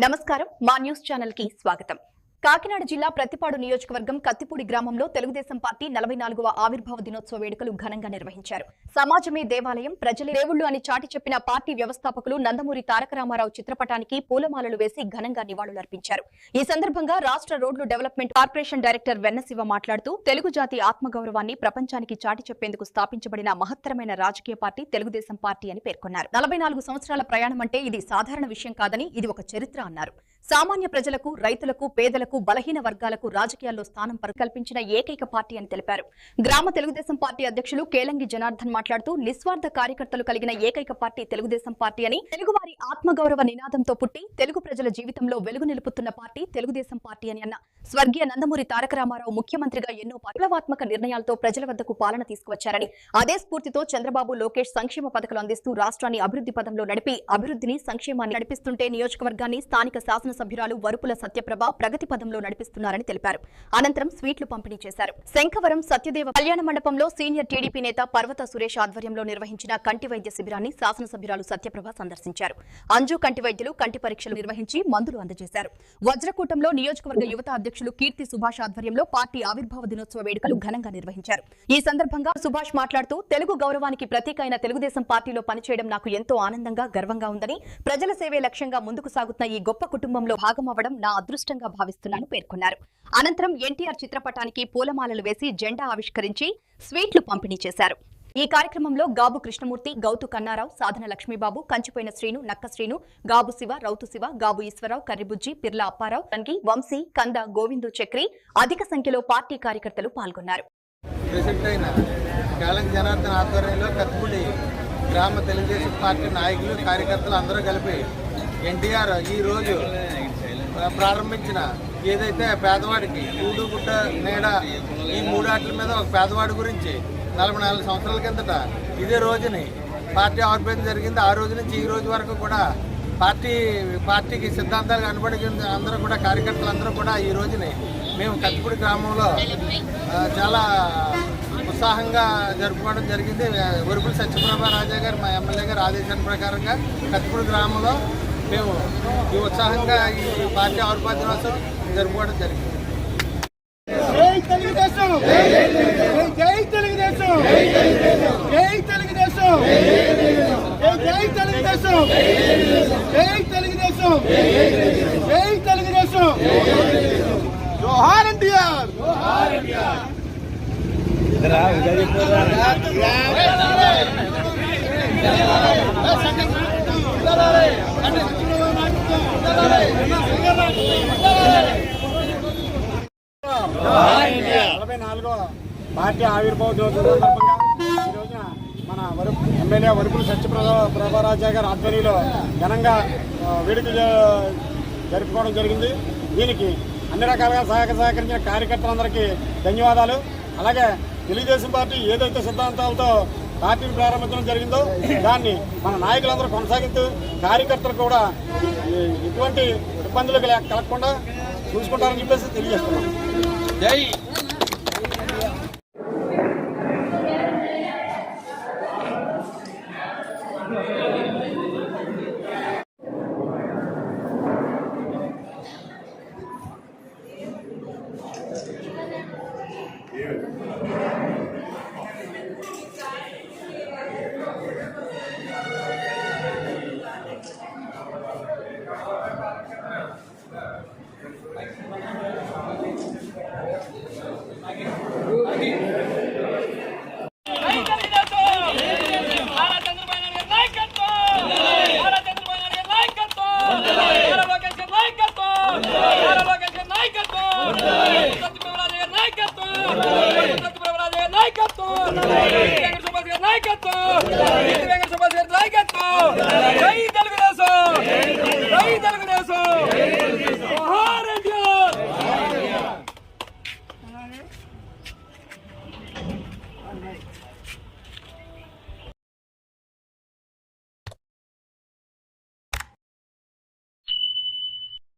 నమస్కారం మా news channel కి స్వాగతం। కాకినాడ జిల్లా ప్రతిపాడు నియోజకవర్గం కత్తిపూడి గ్రామంలో తెలుగుదేశం పార్టీ 44వ ఆవిర్భావ దినోత్సవ వేడుకలు ఘనంగా నిర్వహించారు। సమాజమే దేవాలయం, ప్రజలే దేవుళ్ళు అని చాటి చెప్పిన పార్టీ వ్యవస్థాపకులు నందమూరి తారక రామారావు చిత్రపటానికి పూలమాలలు వేసి ఘనంగా నివాళులర్పించారు। ఈ సందర్భంగా రాష్ట్ర రోడ్లు డెవలప్మెంట్ కార్పొరేషన్ డైరెక్టర్ వెన్నశివ మాట్లాడుతూ తెలుగు జాతి ఆత్మగౌరవాన్ని ప్రపంచానికి చాటి చెప్పేందుకు స్థాపించబడిన మహత్తరమైన రాజకీయ పార్టీ తెలుగుదేశం పార్టీ అని పేర్కొన్నారు। 44 సంవత్సరాల ప్రయాణం అంటే ఇది సాధారణ విషయం కాదని ఇది ఒక చరిత్ర అన్నారు। సామాన్య ప్రజలకు, రైతులకు, పేదలకు, బలహీన వర్గాలకు రాజకీయాల్లో స్థానం కల్పించిన ఏకైక పార్టీ అని తెలిపారు। గ్రామ తెలుగుదేశం పార్టీ అధ్యక్షులు కేలంగి జనార్దన్ మాట్లాడుతూ నిస్వార్థ కార్యకర్తలు కలిగిన ఏకైక పార్టీ తెలుగుదేశం పార్టీ అని, తెలుగువారి ఆత్మగౌరవ నినాదంతో పుట్టి తెలుగు ప్రజల జీవితంలో వెలుగు నిలుపుతున్న పార్టీ తెలుగుదేశం పార్టీ అని అన్న స్వర్గీయ నందమూరి తారక రామారావు ముఖ్యమంత్రిగా ఎన్నో విప్లవాత్మక నిర్ణయాలతో ప్రజల వద్దకు పాలన తీసుకువచ్చారని, అదే స్ఫూర్తితో చంద్రబాబు, లోకేష్ సంక్షేమ పథకాలు అందిస్తూ రాష్ట్రాన్ని అభివృద్ధి పదంలో నడిపి అభివృద్ధిని, సంక్షేమాన్ని నడిపిస్తుంటే నియోజకవర్గాన్ని స్థానిక శాసనసభ్యురాలు వరుపుల సత్యప్రభ ప్రగతి పదంలో నడిపిస్తున్నారని తెలిపారు। అనంతరం స్వీట్లు పంపిణీ చేశారు। శంఖవరం సత్యదేవ కళ్యాణ మండపంలో సీనియర్ టీడీపీ నేత పర్వత సురేష్ ఆధ్వర్యంలో నిర్వహించిన కంటి వైద్య శిబిరాన్ని శాసనసభ్యురాలు సత్యప్రభ సందర్శించారు। అంజు కంటి వైద్యులు కంటి పరీక్షలు నిర్వహించి మందులు అందజేశారు। వజ్రకూటంలో నియోజకవర్గ యువత అధ్యక్షులు కీర్తి సుభాష్ ఆధ్వర్యంలో పార్టీ ఆవిర్భావ దినోత్సవ వేడుకలు ఘనంగా నిర్వహించారు। ఈ సందర్భంగా సుభాష్ మాట్లాడుతూ తెలుగు గౌరవానికి ప్రతీక అయిన తెలుగుదేశం పార్టీలో పనిచేయడం నాకు ఎంతో ఆనందంగా, గర్వంగా ఉందని, ప్రజల సేవే లక్ష్యంగా ముందుకు సాగుతున్న ఈ గొప్ప కుటుంబంలో భాగమవ్వడం నా అదృష్టంగా భావిస్తున్నాను పేర్కొన్నారు। అనంతరం ఎన్టీఆర్ చిత్రపటానికి పూలమాలలు వేసి జెండా ఆవిష్కరించి స్వీట్లు పంపిణీ చేశారు। ఈ కార్యక్రమంలో గాబు కృష్ణమూర్తి, గౌతు కన్నారావు, సాధన లక్ష్మీబాబు, కంచిపోయిన శ్రీను, నక్క శ్రీను, గాబు శివ, రౌతు శివ, గాబు ఈశ్వరరావు, కర్రిబుజ్జి, పిర్ల అప్పారావు, రంగి, వంశీ, కంద, గోవిందు చక్రి అధిక సంఖ్యలో పార్టీ కార్యకర్తలు పాల్గొన్నారు। గ్రామ తెలుగుదేశం పార్టీ నాయకులు, కార్యకర్తలు అందరూ కలిపి ఎన్టీఆర్ ఈ రోజు ప్రారంభించిన ఏదైతే పేదవాడికి కూడు, గుడ్డ, నీడ ఈ మూడాట్ల మీద ఒక పేదవాడి గురించి 44 సంవత్సరాల కిందట ఇదే రోజుని పార్టీ ఆవిర్భావం జరిగింది। ఆ రోజు నుంచి ఈ రోజు వరకు కూడా పార్టీకి సిద్ధాంతాలు కనబడి అందరూ కూడా కార్యకర్తలు అందరూ కూడా ఈ రోజుని మేము కత్తిపూడి గ్రామంలో చాలా ఉత్సాహంగా జరుపుకోవడం జరిగింది। వరుపుల సత్యప్రభ రాజా గారు, మా ఎమ్మెల్యే గారు ఆదేశాల ప్రకారంగా కత్తిపూడి గ్రామంలో మేము ఈ ఉత్సాహంగా ఈ పార్టీ ఆవిర్భావ దినోత్సవం జరుపుకోవడం జరిగింది। జై తెలుగుదేశం, జై తెలుగుదేశం, జై తెలుగుదేశం, జై తెలుగుదేశం, జై తెలుగుదేశం, జై తెలుగుదేశం, జోహార్ ఎన్టీఆర్, జోహార్ ఎన్టీఆర్। పార్టీ ఆవిర్భావ దినోత్సవం సందర్భంగా ఈ రోజున మన ఎమ్మెల్యే వరుపుల సత్యప్రభరాజా గారి ఆధ్వర్యంలో ఘనంగా వేడుకలు జరుపుకోవడం జరిగింది। దీనికి అన్ని రకాలుగా సహకరించిన కార్యకర్తలందరికీ ధన్యవాదాలు। అలాగే తెలుగుదేశం పార్టీ ఏదైతే సిద్ధాంతాలతో పార్టీని ప్రారంభించడం జరిగిందో దాన్ని మన నాయకులందరూ కొనసాగిస్తూ కార్యకర్తలు కూడా ఎటువంటి ఇబ్బందులు కలగకుండా చూసుకుంటారని చెప్పేసి తెలియజేస్తున్నాం। జై నాయకత్వం